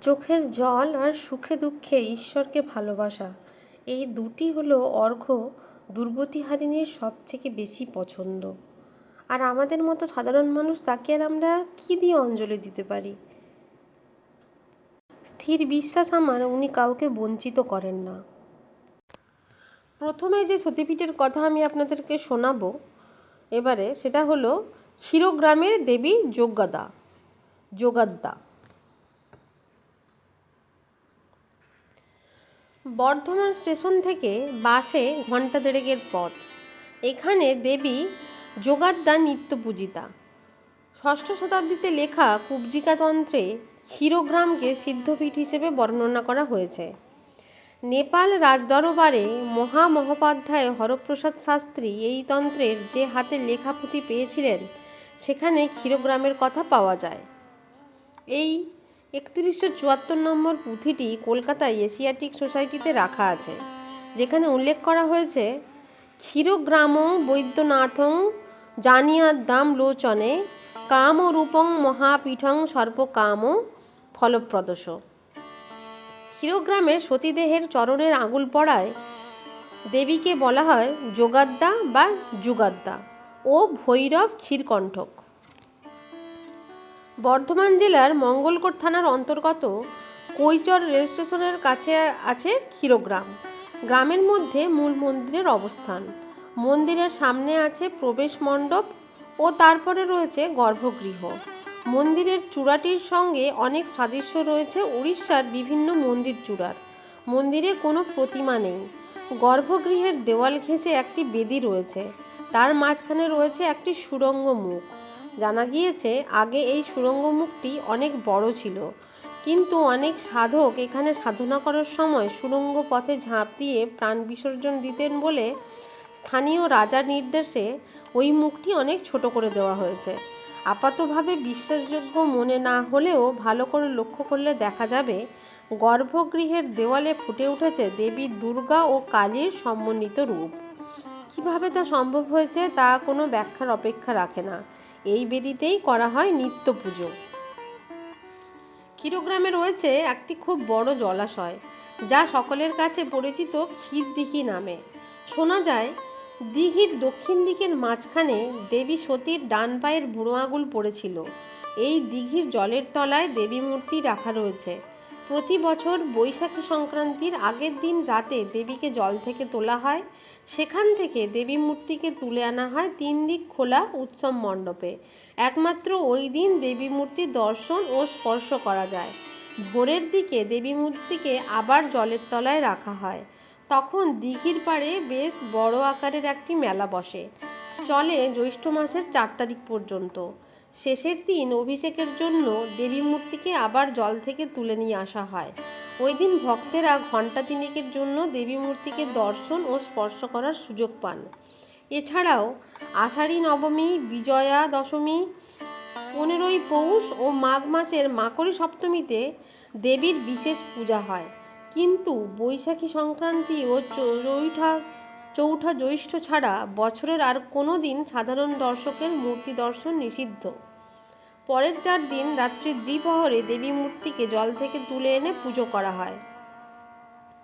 চোখের জল আর সুখে দুঃখে ঈশ্বরকে ভালোবাসা, এই দুটি হলো অর্ঘ্য দুর্গতিহারিণীর সবথেকে বেশি পছন্দ। আর আমাদের মতো সাধারণ মানুষ তাকে আর আমরা কী দিয়ে অঞ্জলি দিতে পারি? স্থির বিশ্বাস আমার, উনি কাউকে বঞ্চিত করেন না। প্রথমে যে সতীপীঠের কথা আমি আপনাদেরকে শোনাবো এবারে, সেটা হলো ক্ষীরগ্রামের দেবী যোগাদ্দা। বর্ধমান স্টেশন থেকে বাসে ঘণ্টা দেড়েকের পথ। এখানে দেবী যোগাদ্দা নিত্য পূজিতা। ষষ্ঠ শতাব্দীতে লেখা কুব্জিকা তন্ত্রে ক্ষীরগ্রামকে সিদ্ধপীঠ হিসেবে বর্ণনা করা হয়েছে। নেপাল রাজদরবারে মহামহোপাধ্যায় হরপ্রসাদ শাস্ত্রী এই তন্ত্রের যে হাতে লেখা পুঁথি পেয়েছিলেন, সেখানে ক্ষীরগ্রামের কথা পাওয়া যায়। এই ৩১৭৪ নম্বর পুঁথিটি কলকাতায় এশিয়াটিক সোসাইটিতে রাখা আছে, যেখানে উল্লেখ করা হয়েছে, ক্ষীরগ্রামং বৈদ্যনাথং জানিয়াদ্দাম লোচনে কাম রূপং মহাপীঠং সর্বকাম ফলপ্রদশ। ক্ষীরগ্রামের সতীদেহের চরণের আঙুল পড়ায় দেবীকে বলা হয় যোগাদ্দা বা যুগাদ্দা ও ভৈরব ক্ষীরকণ্ঠক। বর্ধমান জেলার মঙ্গলকোট থানার অন্তর্গত কৈচর রেল স্টেশনের কাছে আছে ক্ষীরগ্রাম। গ্রামের মধ্যে মূল মন্দিরের অবস্থান। মন্দিরের সামনে আছে প্রবেশ মণ্ডপ ও তারপরে রয়েছে গর্ভগৃহ। মন্দিরের চূড়াটির সঙ্গে অনেক সাদৃশ্য রয়েছে উড়িষ্যার বিভিন্ন মন্দির চূড়ার। মন্দিরে কোনো প্রতিমা নেই। গর্ভগৃহের দেওয়াল ঘেঁষে একটি বেদি রয়েছে, তার মাঝখানে রয়েছে একটি সুড়ঙ্গ মুখ। জানা গিয়েছে আগে এই সুড়ঙ্গ মুখটি অনেক বড় ছিল, কিন্তু অনেক সাধক এখানে সাধনা করার সময় সুড়ঙ্গ পথে ঝাঁপ দিয়ে প্রাণ বিসর্জন দিতেন বলে স্থানীয় রাজার নির্দেশে ওই মুখটি অনেক ছোট করে দেওয়া হয়েছে। আপাতভাবে বিশ্বাসযোগ্য মনে না হলেও ভালো করে লক্ষ্য করলে দেখা যাবে গর্ভগৃহের দেওয়ালে ফুটে উঠেছে দেবী দুর্গা ও কালীর সমন্বিত রূপ। কিভাবে তা সম্ভব হয়েছে তা কোনো ব্যাখ্যার অপেক্ষা রাখে না। এই বেদিতেই করা হয় নিত্য পুজো। ক্ষীরগ্রামে রয়েছে একটি খুব বড় জলাশয়, যা সকলের কাছে পরিচিত ক্ষীরদিঘি নামে। শোনা যায় দিঘির দক্ষিণ দিকের মাঝখানে দেবী সতীর ডান পায়ের বুড়ো আঙুল পড়েছিল। এই দিঘির জলের তলায় দেবী মূর্তি রাখা রয়েছে। প্রতি বছর বৈশাখী সংক্রান্তির আগের দিন রাতে দেবীকে জল থেকে তোলা হয়। সেখান থেকে দেবী মূর্তিকে তুলে আনা হয় 3 দিক খোলা উৎসব মণ্ডপে। একমাত্র ওই দিন দেবী মূর্তির দর্শন ও স্পর্শ করা যায়। ভোরের দিকে দেবী মূর্তিকে আবার জলের তলায় রাখা হয়। তখন দিঘির পাড়ে বেশ বড় আকারের একটি মেলা বসে, চলে জ্যৈষ্ঠ মাসের 4 তারিখ পর্যন্ত। শেষের দিন অভিষেকের জন্য দেবী মূর্তিকে আবার জল থেকে তুলে নিয়ে আসা হয়। ওই দিন ভক্তেরা ঘণ্টা 3 জন্য দেবী মূর্তিকে দর্শন ও স্পর্শ করার সুযোগ পান। এছাড়াও আষাঢ়ী নবমী, বিজয়া দশমী, 15ই পৌষ ও মাঘ মাসের মাকরী সপ্তমীতে দেবীর বিশেষ পূজা হয়। কিন্তু বৈশাখী সংক্রান্তি ও চৌঠা জ্যৈষ্ঠ ছাড়া বছরের আর কোনো দিন সাধারণ দর্শকের মূর্তি দর্শন নিষিদ্ধ। পরের 4 দিন রাত্রি দ্বিপ্রহরে দেবী মূর্তিকে জল থেকে তুলে এনে পুজো করা হয়।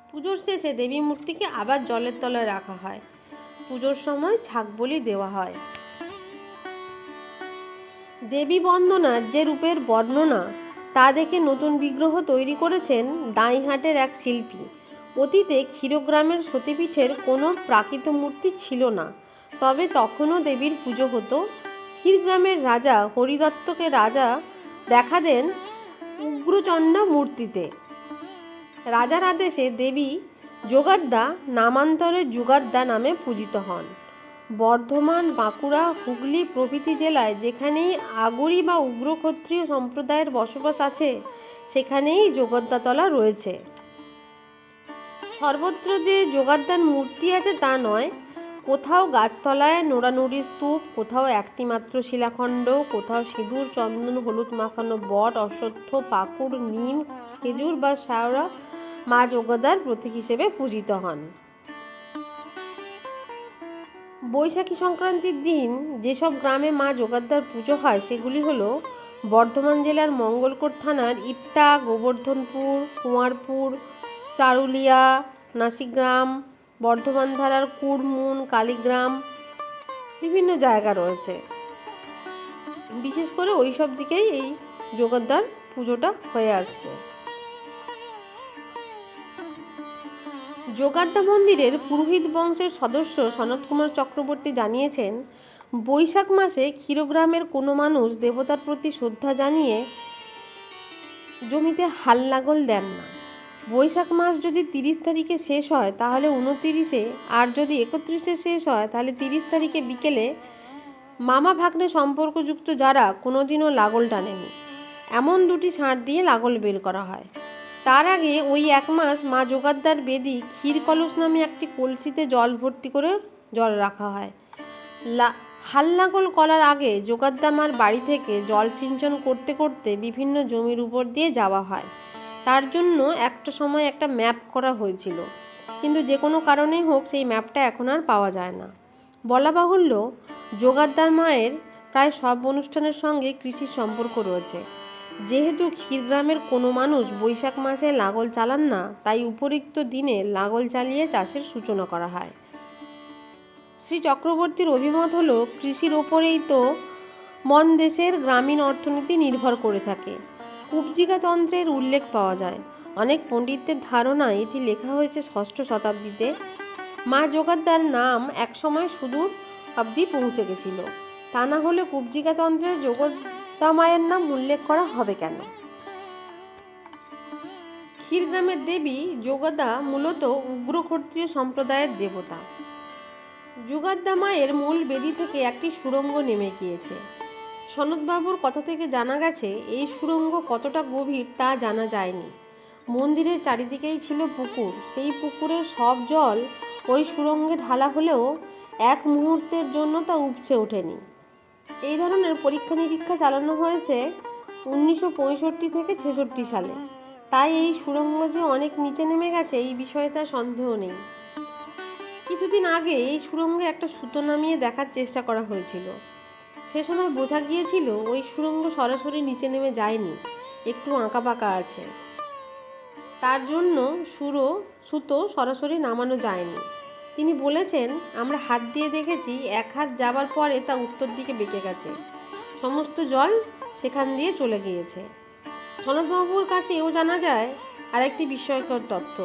পুজোর শেষে দেবী মূর্তিকে আবার জলের তলায় রাখা হয়। পুজোর সময় ছাগ বলি দেওয়া হয়। দেবী বন্দনার যে রূপের বর্ণনা তা দেখে নতুন বিগ্রহ তৈরি করেছেন দাঁইহাটের এক শিল্পী। অতীতে ক্ষীরগ্রামের সতীপীঠের কোনো প্রাকৃত মূর্তি ছিল না, তবে তখনও দেবীর পুজো হতো। ক্ষীরগ্রামের রাজা হরিদত্তকে রাজা দেখা দেন উগ্রচণ্ডা মূর্তিতে। রাজার আদেশে দেবী যোগাদ্দা নামান্তরে যুগাদ্দা নামে পূজিত হন। বর্ধমান, বাঁকুড়া, হুগলি প্রভৃতি জেলায় যেখানেই আগরী বা উগ্র ক্ষত্রিয় সম্প্রদায়ের বসবাস আছে, সেখানেই যোগাদ্দাতলা রয়েছে। সর্বত্র যে যোগাদ্দার মূর্তি আছে তা নয়, কোথাও গাছতলায় নোড়ানুড়ি স্তূপ, কোথাও একটি মাত্র শিলাখণ্ড, কোথাও সিঁদুর, চন্দন, হলুদ মাখানো বট, অশ্বত্থ, পাকুড়, নিম, খেজুর বা শেওড়া মা যোগাদ্দার প্রতীক হিসেবে পূজিত হন। বৈশাখী সংক্রান্তির দিন যেসব গ্রামে মা যোগাদ্দার পুজো হয় সেগুলি হলো বর্ধমান জেলার মঙ্গলকোট থানার ইট্টা, গোবর্ধনপুর, কুমারপুর, চারুলিয়া, নাসিগ্রাম, বর্ধমান ধারার কুড়মুন, কালীগ্রাম বিভিন্ন জায়গা রয়েছে। বিশেষ করে ওই সব দিকেই এই জগদ্দার পুজোটা হয়ে আসছে। জোগাড়দা মন্দিরের পুরোহিত বংশের সদস্য সনত কুমার চক্রবর্তী জানিয়েছেন, বৈশাখ মাসে ক্ষীরগ্রামের কোনো মানুষ দেবতার প্রতি শ্রদ্ধা জানিয়ে জমিতে হাল লাঙল দেন না। বৈশাখ মাস যদি 30 তারিখে শেষ হয় তাহলে 29-এ, আর যদি 31-এ শেষ হয় তাহলে 30 তারিখে বিকেলে মামা ভাগ্নে সম্পর্কযুক্ত যারা কোনোদিনও লাঙল টানেনি এমন দুটি ষাঁড় দিয়ে লাঙল বের করা হয়। তার আগে ওই এক মাস মা জোগাড়দার বেদি ক্ষীর কলস নামে একটি কলসিতে জল ভর্তি করে জল রাখা হয়। হাল লাঙল করার আগে জোগাড়দা মার বাড়ি থেকে জল সিঞ্চন করতে করতে বিভিন্ন জমির উপর দিয়ে যাওয়া হয়। তার জন্য একটা সময় একটা ম্যাপ করা হয়েছিল, কিন্তু যে কোনো কারণেই হোক সেই ম্যাপটা এখন আর পাওয়া যায় না। বলা বাহুল্য, জোগাড়দার মায়ের প্রায় সব অনুষ্ঠানের সঙ্গে কৃষির সম্পর্ক রয়েছে। যেহেতু ক্ষীরগ্রামের কোনো মানুষ বৈশাখ মাসে লাঙল চালান না, তাই উপরিক্ত দিনে লাঙল চালিয়ে চাষের সূচনা করা হয়। শ্রী চক্রবর্তীর অভিমত হলো, কৃষির ওপরেই তো মন দেশের গ্রামীণ অর্থনীতি নির্ভর করে থাকে। কুবজিকা তন্ত্রের উল্লেখ পাওয়া যায়। অনেক পণ্ডিতদের ধারণা এটি লেখা হয়েছে 6ষ্ঠ শতাব্দীতে। মা জোগাড়দার নাম একসময় সুদূর অবধি পৌঁছে গেছিল। তা না হলে কুবজিকা তন্ত্রে জোগাড়দা মায়ের নাম উল্লেখ করা হবে কেন? ক্ষীরগ্রামের দেবী জোগাড়দা মূলত উগ্র ক্ষত্রিয় সম্প্রদায়ের দেবতা। জোগাড়দা মায়ের মূল বেদি থেকে একটি সুড়ঙ্গ নেমে গিয়েছে। সনৎবাবুর কথা থেকে জানা গেছে, এই সুড়ঙ্গ কতটা গভীর তা জানা যায়নি। মন্দিরের চারিদিকেই ছিল পুকুর। সেই পুকুরের সব জল ওই সুড়ঙ্গে ঢালা হলেও এক মুহূর্তের জন্য তা উপচে ওঠেনি। এই ধরনের পরীক্ষা নিরীক্ষা চালানো হয়েছে 1965 থেকে 66 সালে। তাই এই সুড়ঙ্গ যে অনেক নিচে নেমে গেছে এই বিষয়ে তার সন্দেহ নেই। কিছুদিন আগে এই সুড়ঙ্গে একটা সুতো নামিয়ে দেখার চেষ্টা করা হয়েছিল। সে সময় বোঝা গিয়েছিল ওই সুড়ঙ্গ সরাসরি নিচে নেমে যায়নি, একটু আঁকাবাঁকা আছে। তার জন্য সুতো সরাসরি নামানো যায়নি। তিনি বলেছেন, আমরা হাত দিয়ে দেখেছি, এক হাত যাবার পরে তা উত্তর দিকে বেঁকে গেছে, সমস্ত জল সেখান দিয়ে চলে গিয়েছে। সনৎবাবুর কাছে এও জানা যায় আর একটি বিস্ময়কর তথ্য।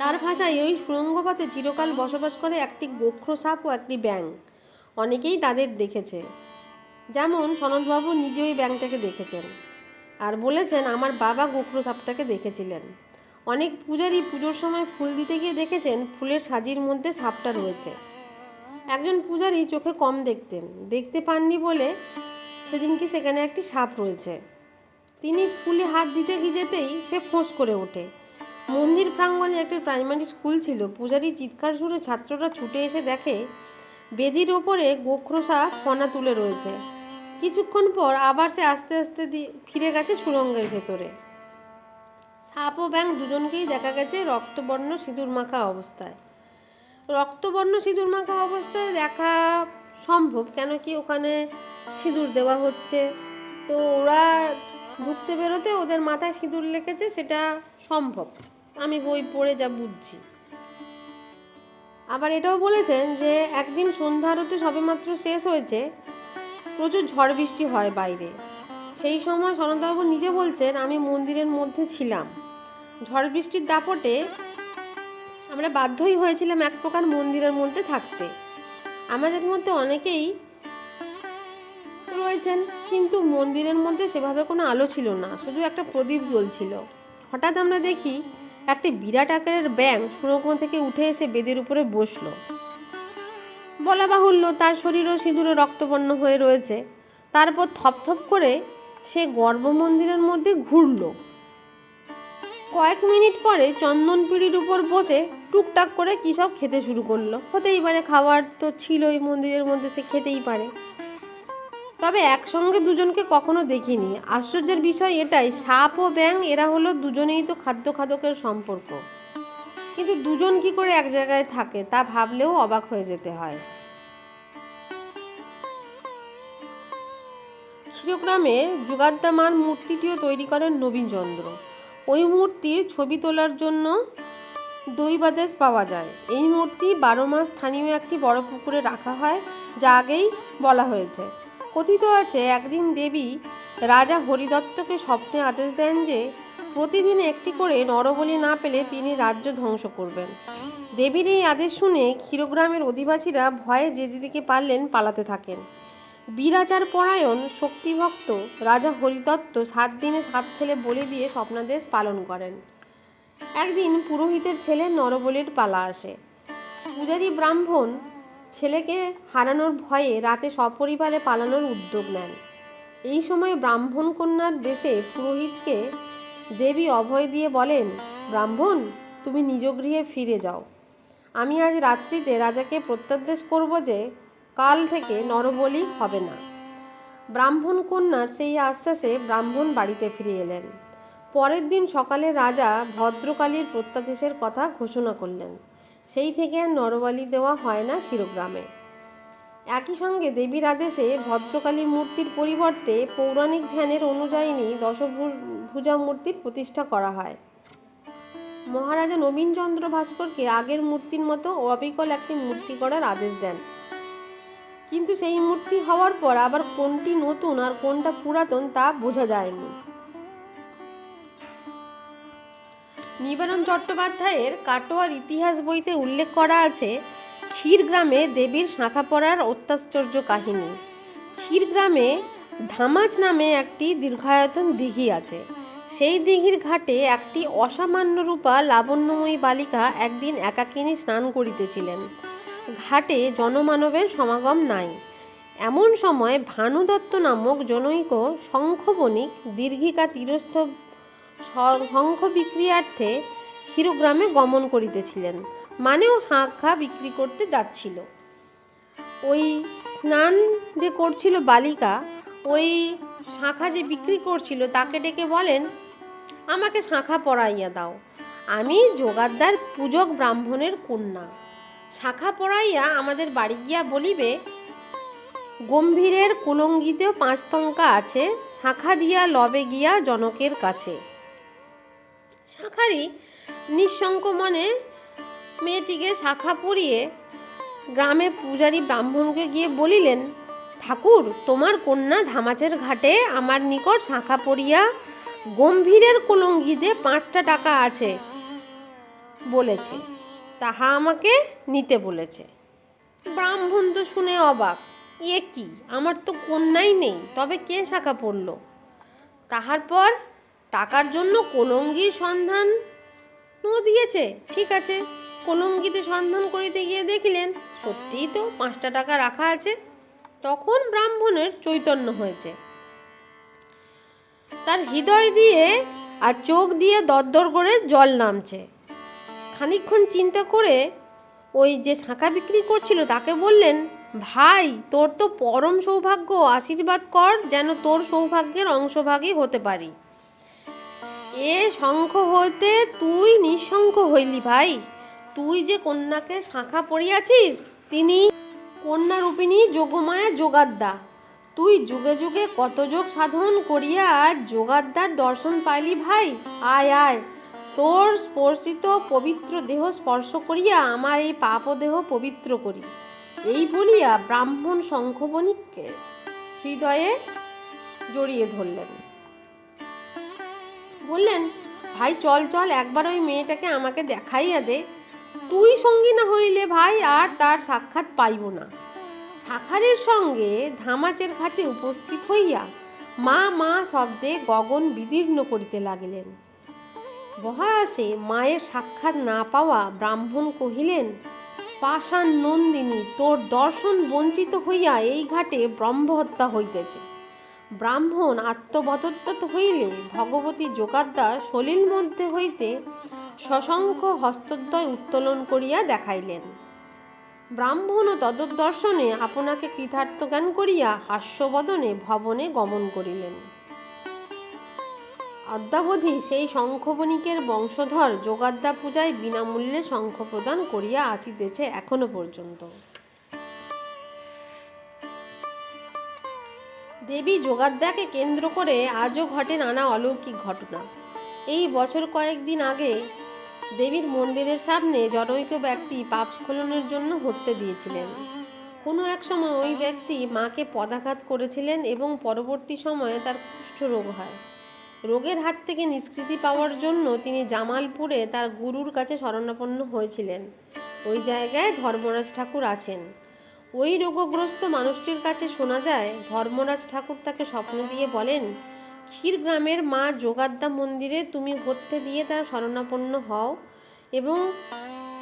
তার ভাষায় ওই সুড়ঙ্গপথে চিরকাল বসবাস করে একটি গোখ্র সাপ ও একটি ব্যাঙ। অনেকেই তাদের দেখেছে, যেমন সনৎবাবু নিজে ওই ব্যাঙটাকে দেখেছেন আর বলেছেন, আমার বাবা গোখ্র সাপটাকে দেখেছিলেন। অনেক পূজারী পুজোর সময় ফুল দিতে গিয়ে দেখেছেন ফুলের সাজির মধ্যে সাপটা রয়েছে। একজন পূজারী চোখে কম দেখতে পাননি বলে সেদিনকে সেখানে একটি সাপ রয়েছে। তিনি ফুলে হাত দিতে যেতেই সে ফোঁস করে ওঠে। মন্দির প্রাঙ্গণে একটি প্রাইমারি স্কুল ছিল। পূজারী চিৎকার শুনে ছাত্ররা ছুটে এসে দেখে বেদির ওপরে গোখ্র সাপ ফনা তুলে রয়েছে। কিছুক্ষণ পর আবার সে আস্তে আস্তে ফিরে গেছে সুড়ঙ্গের ভেতরে। সাপ ও ব্যাঙ দুজনকেই দেখা গেছে রক্তবর্ণ সিঁদুর মাখা অবস্থায়। রক্তবর্ণ সিঁদুর মাখা অবস্থায় দেখা সম্ভব, কেন কি ওখানে সিঁদুর দেওয়া হচ্ছে, তো ওরা ঢুকতে বেরোতে ওদের মাথায় সিঁদুর লেগেছে, সেটা সম্ভব, আমি বই পড়ে যা বুঝছি। আবার এটাও বলেছেন যে একদিন সন্ধ্যা আরতি সবেমাত্র শেষ হয়েছে, প্রচুর ঝড় বৃষ্টি হয় বাইরে। সেই সময় সনৎবাবু নিজে বলছেন, আমি মন্দিরের মধ্যে ছিলাম। ঝড় বৃষ্টির দাপটে আমরা বাধ্যই হয়েছিলাম এক প্রকার মন্দিরের মধ্যে থাকতে। আমাদের মধ্যে অনেকেই রয়েছেন, কিন্তু মন্দিরের মধ্যে সেভাবে কোনো আলো ছিল না, শুধু একটা প্রদীপ জ্বলছিল। হঠাৎ আমরা দেখি একটি বিরাট আকারের ব্যাঙ সুড়ঙ্গ থেকে উঠে এসে বেদের উপরে বসলো। বলা বাহুল্য, তার শরীরও সিঁদুরে রক্তবর্ণ হয়ে রয়েছে। তারপর থপথপ করে সে গর্ভ মন্দিরের মধ্যে ঘুরল। কয়েক মিনিট পরে চন্দন পিঁড়ির উপর বসে টুকটাক করে কী সব খেতে শুরু করলো। হতেই পারে, খাবার তো ছিলই মন্দিরের মধ্যে, সে খেতেই পারে। তবে একসঙ্গে দুজনকে কখনো দেখিনি। আশ্চর্যের বিষয় এটাই, সাপ ও ব্যাঙ এরা হলো দুজনেই তো খাদ্য খাদকের সম্পর্ক, কিন্তু দুজন কি করে এক জায়গায় থাকে তা ভাবলেও অবাক হয়ে যেতে হয়। ক্ষীরগ্রামের যুগাদ্দা মার মূর্তিটিও তৈরি করেন নবীনচন্দ্র। ওই মূর্তির ছবি তোলার জন্য দৈবাদেশ পাওয়া যায়। এই মূর্তি 12 মাস স্থানীয় একটি বড় পুকুরে রাখা হয়, যা আগেই বলা হয়েছে। কথিত আছে, একদিন দেবী রাজা হরিদত্তকে স্বপ্নে আদেশ দেন যে প্রতিদিন একটি করে নরবলি না পেলে তিনি রাজ্য ধ্বংস করবেন। দেবীর এই আদেশ শুনে ক্ষীরগ্রামের অধিবাসীরা ভয়ে যে যেদিকে পারলেন পালাতে থাকেন। বীরাচার পরায়ণ শক্তিভক্ত রাজা হরিদত্ত 7 দিনে 7 ছেলে বলি দিয়ে স্বপ্নাদেশ পালন করেন। একদিন পুরোহিতের ছেলের নরবলির পালা আসে। পূজারী ব্রাহ্মণ ছেলেকে হারানোর ভয়ে রাতে সপরিবারে পালানোর উদ্যোগ নেন। এই সময় ব্রাহ্মণ কন্যার বেশে পুরোহিতকে দেবী অভয় দিয়ে বলেন, ব্রাহ্মণ, তুমি নিজ গৃহে ফিরে যাও। আমি আজ রাত্রিতে রাজাকে প্রত্যাদেশ করব যে কাল থেকে নরবলি হবে না। ব্রাহ্মণ কন্যার সেই আশ্বাসে ব্রাহ্মণ বাড়িতে ফিরে এলেন। পরের দিন সকালে রাজা ভদ্রকালীর প্রত্যাদেশের কথা ঘোষণা করলেন। সেই থেকে আর নরবলি দেওয়া হয় না ক্ষীরগ্রামে। একই সঙ্গে দেবীর আদেশে ভদ্রকালী মূর্তির পরিবর্তে পৌরাণিক ধ্যানের অনুযায়ী দশভুজা মূর্তির প্রতিষ্ঠা করা হয়। মহারাজা নবীনচন্দ্র ভাস্করকে আগের মূর্তির মতো অবিকল একটি মূর্তি করার আদেশ দেন। কিন্তু সেই মূর্তি হওয়ার পর আবার কোনটি নতুন আর কোনটা পুরাতন তা বোঝা যায়নি। নিবারণ চট্টোপাধ্যায়ের কাটোয়ার ইতিহাস বইতে উল্লেখ করা আছে, ক্ষীরগ্রামে দেবীর শাঁখা পড়ার অত্যাশ্চর্য কাহিনী। ক্ষীরগ্রামে ধামাচ নামে একটি দীর্ঘায়তন দিঘি আছে। সেই দিঘির ঘাটে একটি অসামান্য রূপা লাবণ্যময়ী বালিকা একদিন একাকিনী স্নান করিতেছিলেন। ঘাটে জনমানবের সমাগম নাই। এমন সময় ভানুদত্ত নামক জনৈক শঙ্খবণিক দীর্ঘিকা তীরস্থ শঙ্খ বিক্রিয়ার্থে ক্ষীরগ্রামে গমন করিতেছিলেন, মানেও শাঁখা বিক্রি করতে যাচ্ছিল। ওই স্নান যে করছিল বালিকা, ওই শাঁখা যে বিক্রি করছিল তাকে ডেকে বলেন, আমাকে শাঁখা পরাইয়া দাও, আমি যোগাদ্দার পূজক ব্রাহ্মণের কন্যা। শাঁখা পরাইয়া আমাদের বাড়ি গিয়া বলিবে, গম্ভীরের কুলঙ্গিতেও 5 টঙ্কা আছে, শাঁখা দিয়া লবে গিয়া জনকের কাছে। শাঁখারি নিঃশঙ্ক মনে মেয়েটিকে শাঁখা পরিয়ে গ্রামে পূজারী ব্রাহ্মণকে গিয়ে বলিলেন, ঠাকুর, তোমার কন্যা ধামাচের ঘাটে আমার নিকট শাঁখা পরিয়া গম্ভীরের কুলঙ্গিতে 5টা টাকা আছে বলেছে, তাহা আমাকে নিতে বলেছে। ব্রাহ্মণ তো শুনে অবাক, এ কি, আমার তো কন্যাই নেই, তবে কে শাঁখা পড়ল? তাহার পর টাকার জন্য কলঙ্গির সন্ধান দিয়েছে। ঠিক আছে, কলঙ্গিতে সন্ধান করিতে গিয়ে দেখিলেন সত্যিই তো 5টা টাকা রাখা আছে। তখন ব্রাহ্মণের চৈতন্য হয়েছে। তার হৃদয় দিয়ে আর চোখ দিয়ে দরদর করে জল নামছে। খানিকক্ষণ চিন্তা করে ওই যে শাঁখা বিক্রি করছিল তাকে বললেন, ভাই, তোর তো পরম সৌভাগ্য, আশীর্বাদ কর যেন তোর সৌভাগ্যের অংশভাগী হতে পারি। এ শঙ্খ হইতে তুই নিঃশঙ্খ হইলি ভাই। তুই যে কন্যাকে শাঁখা পরিয়াছিস, তিনি কন্যা রূপিণী যোগমায়া যোগাদ্দা। তুই যুগে যুগে কত যোগ সাধন করিয়া যোগাদ্দার দর্শন পাইলি ভাই। আয় আয়, তোর স্পর্শিত পবিত্র দেহ স্পর্শ করিয়া আমার এই পাপ দেহ পবিত্র করি। এই বলিয়া ব্রাহ্মণ শঙ্খবণিককে হৃদয়ে জড়িয়ে ধরলেন। বললেন, ভাই চল চল, একবার ওই মেয়েটাকে আমাকে দেখাইয়া দে। তুই সঙ্গী না হইলে ভাই আর তার সাক্ষাৎ পাইব না। শাঁখারির সঙ্গে ধামাচের ঘাটে উপস্থিত হইয়া মা মা শব্দে গগন বিদীর্ণ করিতে লাগিলেন। বহাসে মায়ের সাক্ষাৎ না পাওয়া ব্রাহ্মণ কহিলেন, পাষাণ নন্দিনী, তোর দর্শন বঞ্চিত হইয়া এই ঘাটে ব্রহ্মহত্যা হইতেছে। ব্রাহ্মণ আত্মবদত্তত হইলে ভগবতী যোগাদ্দা সলিল মধ্যে হইতে সশঙ্খ হস্তদ্বয় উত্তোলন করিয়া দেখাইলেন। ব্রাহ্মণ তদদর্শনে আপনাকে কৃতার্থ জ্ঞান করিয়া হাস্যবদনে ভবনে গমন করিলেন। অদ্যাবধি সেই শঙ্খবণিকের বংশধর যোগাদ্দা পূজায় বিনামূল্যে শঙ্খ প্রদান করিয়া আসিতেছে এখনো পর্যন্ত। দেবী যোগাদ্দাকে কেন্দ্র করে আজও ঘটে নানা অলৌকিক ঘটনা। এই বছর কয়েকদিন আগে দেবীর মন্দিরের সামনে জনৈক ব্যক্তি পাপ স্খলনের জন্য হত্যা দিয়েছিলেন। কোনো এক সময় ওই ব্যক্তি মাকে পদাঘাত করেছিলেন এবং পরবর্তী সময়ে তার কুষ্ঠরোগ হয়। রোগের হাত থেকে নিষ্কৃতি পাওয়ার জন্য তিনি জামালপুরে তার গুরুর কাছে শরণাপন্ন হয়েছিলেন। ওই জায়গায় ধর্মরাজ ঠাকুর আছেন। ওই রোগগ্রস্ত মানুষটির কাছে শোনা যায় ধর্মরাজ ঠাকুর তাকে স্বপ্ন দিয়ে বলেন, ক্ষীরগ্রামের মা যোগাদ্দা মন্দিরে তুমি হত্যা দিয়ে তার শরণাপন্ন হও এবং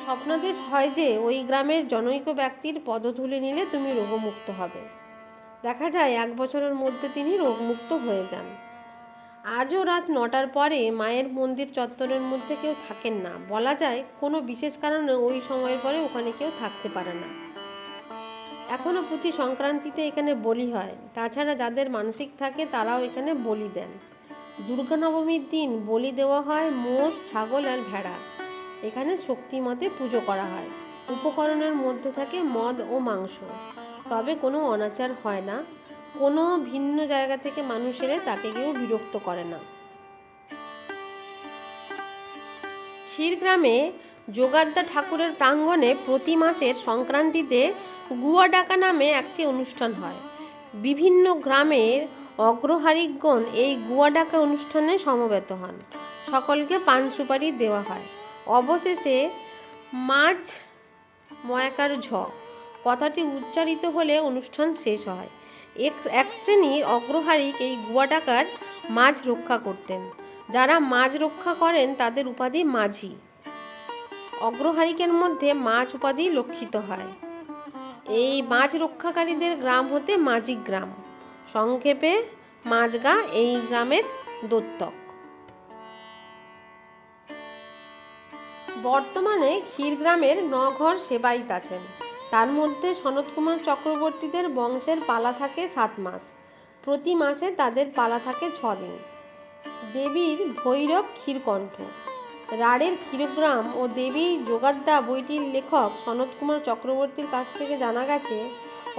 স্বপ্নাদেশ হয় যে ওই গ্রামের জনৈক ব্যক্তির পদধূলি নিলে তুমি রোগমুক্ত হবে। দেখা যায় 1 বছরের মধ্যে তিনি রোগমুক্ত হয়ে যান। আজও রাত 9টার পরে মায়ের মন্দির চত্বরের মধ্যে কেউ থাকেন না। বলা যায় কোনো বিশেষ কারণে ওই সময়ের পরে ওখানে কেউ থাকতে পারে না। এখনও প্রতি সংক্রান্তিতে এখানে বলি হয়। তাছাড়া যাদের মানসিক থাকে তারাও এখানে বলি দেন। দুর্গা নবমীর দিন বলি দেওয়া হয় মোষ, ছাগল আর ভেড়া। এখানে শক্তিমতে পুজো করা হয়। উপকরণের মধ্যে থাকে মদ ও মাংস। তবে কোনো অনাচার হয় না। কোনো ভিন্ন জায়গা থেকে মানুষ এলে তাকে কেউ বিরক্ত করে না। ক্ষীরগ্রামে যোগাদ্দা ঠাকুরের প্রাঙ্গণে প্রতি মাসের সংক্রান্তিতে গুয়া ডাকা নামে একটি অনুষ্ঠান হয়। বিভিন্ন গ্রামের অগ্রহারিকগণ এই গুয়া ডাকা অনুষ্ঠানে সমবেত হন। সকলকে পান সুপারি দেওয়া হয়। অবশেষে মাঝ ময়াকার ঝ কথাটি উচ্চারিত হলে অনুষ্ঠান শেষ হয়। এক শ্রেণীর অগ্রহারিক এই গুয়া ডাকার মাঝ রক্ষা করতেন। যারা মাঝ রক্ষা করেন তাদের উপাধি মাঝি। অগ্রহারিকের মধ্যে মাঝ উপাধি লক্ষিত হয়। এই মাঝ রক্ষাকারীদের গ্রাম হতে মাঝি গ্রাম, সংক্ষেপে মাঝগা, এই গ্রামের দত্তক। বর্তমানে ক্ষীরগ্রামের 9 ঘর সেবায়িত আছেন। তার মধ্যে সনত কুমার চক্রবর্তীদের বংশের পালা থাকে 7 মাস। প্রতি মাসে তাদের পালা থাকে 6 দিন। দেবীর ভৈরব ক্ষীরকণ্ঠ, রাড়ের ক্ষীরগ্রাম ও দেবী যোগাদ্দা বইটির লেখক সনত কুমার চক্রবর্তীর কাছ থেকে জানা গেছে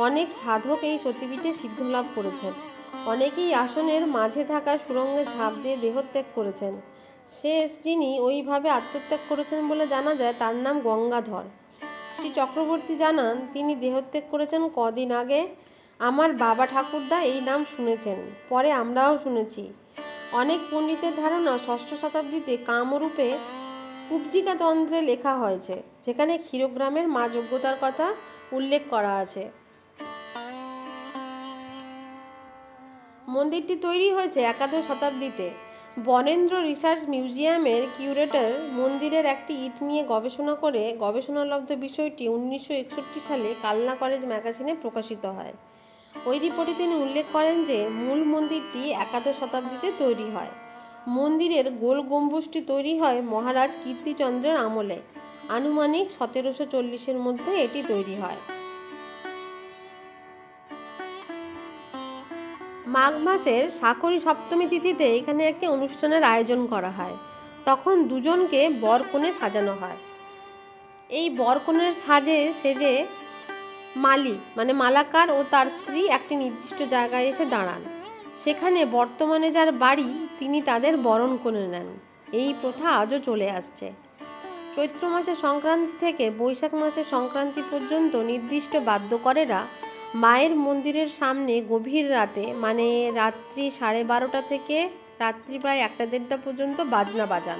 অনেক সাধক এই সতীপীঠে সিদ্ধলাভ করেছেন। অনেকেই আসনের মাঝে থাকা সুড়ঙ্গে ঝাঁপ দিয়ে দেহত্যাগ করেছেন। শেষ যিনি ওইভাবে আত্মত্যাগ করেছেন বলে জানা যায় তার নাম গঙ্গাধর। শ্রী চক্রবর্তী জানান তিনি দেহত্যাগ করেছেন কদিন আগে। আমার বাবা ঠাকুরদা এই নাম শুনেছেন, পরে আমরাও শুনেছি। অনেক পণ্ডিতের ধারণা 6ষ্ঠ শতাব্দীতে কামরূপে কুব্জিকা তন্ত্রে লেখা হয়েছে, যেখানে ক্ষীরগ্রামের মা যোগ্যতার কথা উল্লেখ করা আছে। মন্দিরটি তৈরি হয়েছে 1শ শতাব্দীতে। বনেন্দ্র রিসার্চ মিউজিয়ামের কিউরেটর মন্দিরের একটি ইট নিয়ে গবেষণা করে গবেষণালব্ধ বিষয়টি 1961 সালে কালনা কলেজ ম্যাগাজিনে প্রকাশিত হয়। ওই রিপোর্টে তিনি উল্লেখ করেন যে মূল মন্দিরটি 1শ শতাব্দীতে তৈরি হয়। মন্দিরের গোল গম্বুজটি তৈরি হয় মহারাজ কীর্তিচন্দ্রের আমলে। আনুমানিক 1740-এর মধ্যে এটি তৈরি হয়। মাঘ মাসের সাকরি সপ্তমী তিথিতে এখানে একটি অনুষ্ঠানের আয়োজন করা হয়। তখন দুজনকে বর কনে সাজানো হয়। এই বর কনের সেজে মালাকার ও তার স্ত্রী একটি নির্দিষ্ট জায়গায় এসে দাঁড়ান। সেখানে বর্তমানে যার বাড়ি তিনি তাদের বরণ করে নেন। এই প্রথা আজও চলে আসছে। চৈত্র মাসের সংক্রান্তি থেকে বৈশাখ মাসের সংক্রান্তি পর্যন্ত নির্দিষ্ট বাদ্যকরেরা মায়ের মন্দিরের সামনে গভীর রাতে রাত্রি 12:30 থেকে রাত্রি প্রায় 1টা-1:30টা পর্যন্ত বাজনা বাজান।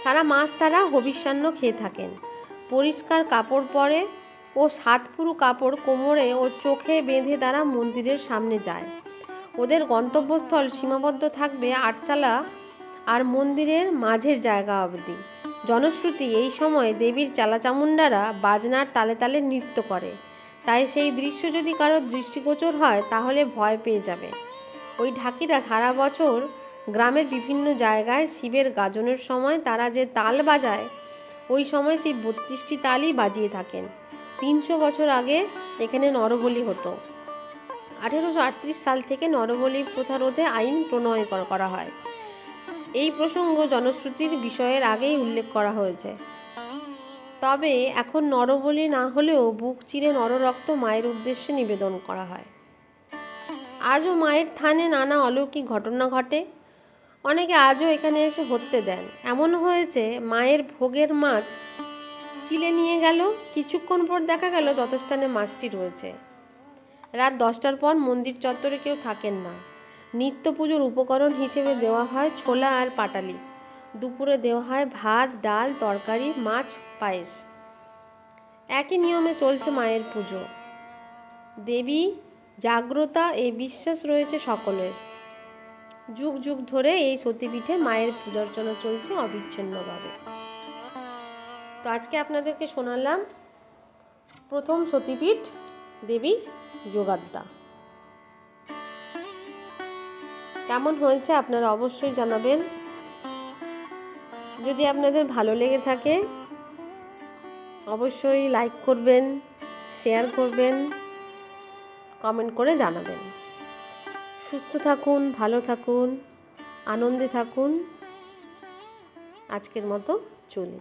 সারা মাস তারা হবিষ্যান্ন খেয়ে থাকেন। পরিষ্কার কাপড় পরে ও 7 পুরু কাপড় কোমরে ও চোখে বেঁধে তারা মন্দিরের সামনে যায়। ওদের গন্তব্যস্থল সীমাবদ্ধ থাকবে আটচালা আর মন্দিরের মাঝের জায়গা অবধি। জনশ্রুতি এই সময় দেবীর চালাচামুন্ডারা বাজনার তালে তালে নৃত্য করে। তাই সেই দৃশ্য যদি কারোর দৃষ্টিগোচর হয় তাহলে ভয় পেয়ে যাবে। ওই ঢাকিরা সারা বছর গ্রামের বিভিন্ন জায়গায় শিবের গাজনের সময় তারা যে তাল বাজায় ওই সময় সেই 32টি তালই বাজিয়ে থাকেন। 300 বছর আগে এখানে নরবলি হতো। 1838 সাল থেকে নরবলি প্রথা রোধে আইন প্রণয়ন করা হয়। এই প্রসঙ্গ জনশ্রুতির বিষয়ের আগেই উল্লেখ করা হয়েছে। তবে এখন নরবলি না হলেও বুক চিরে নররক্ত মায়ের উদ্দেশ্যে নিবেদন করা হয়। আজও মায়ের থানে নানা অলৌকিক ঘটনা ঘটে। অনেকে আজও এখানে এসে হত্যে দেন। এমন হয়েছে মায়ের ভোগের মাছ চিলে নিয়ে গেল, কিছুক্ষণ পর দেখা গেল যথাস্থানে মাছটি রয়েছে। রাত 10টার পর মন্দির চত্বরে কেউ থাকেন না। নিত্য পুজোর উপকরণ হিসেবে দেওয়া হয় ছোলা আর পাটালি। দুপুরে দেওয়া হয় ভাত, ডাল, তরকারি, মাছ, পায়েস। একই নিয়মে চলছে মায়ের পুজো। দেবী জাগ্রতা এই বিশ্বাস রয়েছে সকলের। যুগ যুগ ধরে এই সতীপীঠে মায়ের পূজার্চনা চলছে অবিচ্ছিন্নভাবে। তো আজকে আপনাদেরকে শোনালাম প্রথম সতীপীঠ দেবী যোগাদ্দা। কেমন হয়েছে আপনারা অবশ্যই জানাবেন। যদি আপনাদের ভালো লেগে থাকে অবশ্যই লাইক করবেন, শেয়ার করবেন, কমেন্ট করে জানাবেন। সুস্থ থাকুন, ভালো থাকুন, আনন্দে থাকুন। আজকের মতো চলি।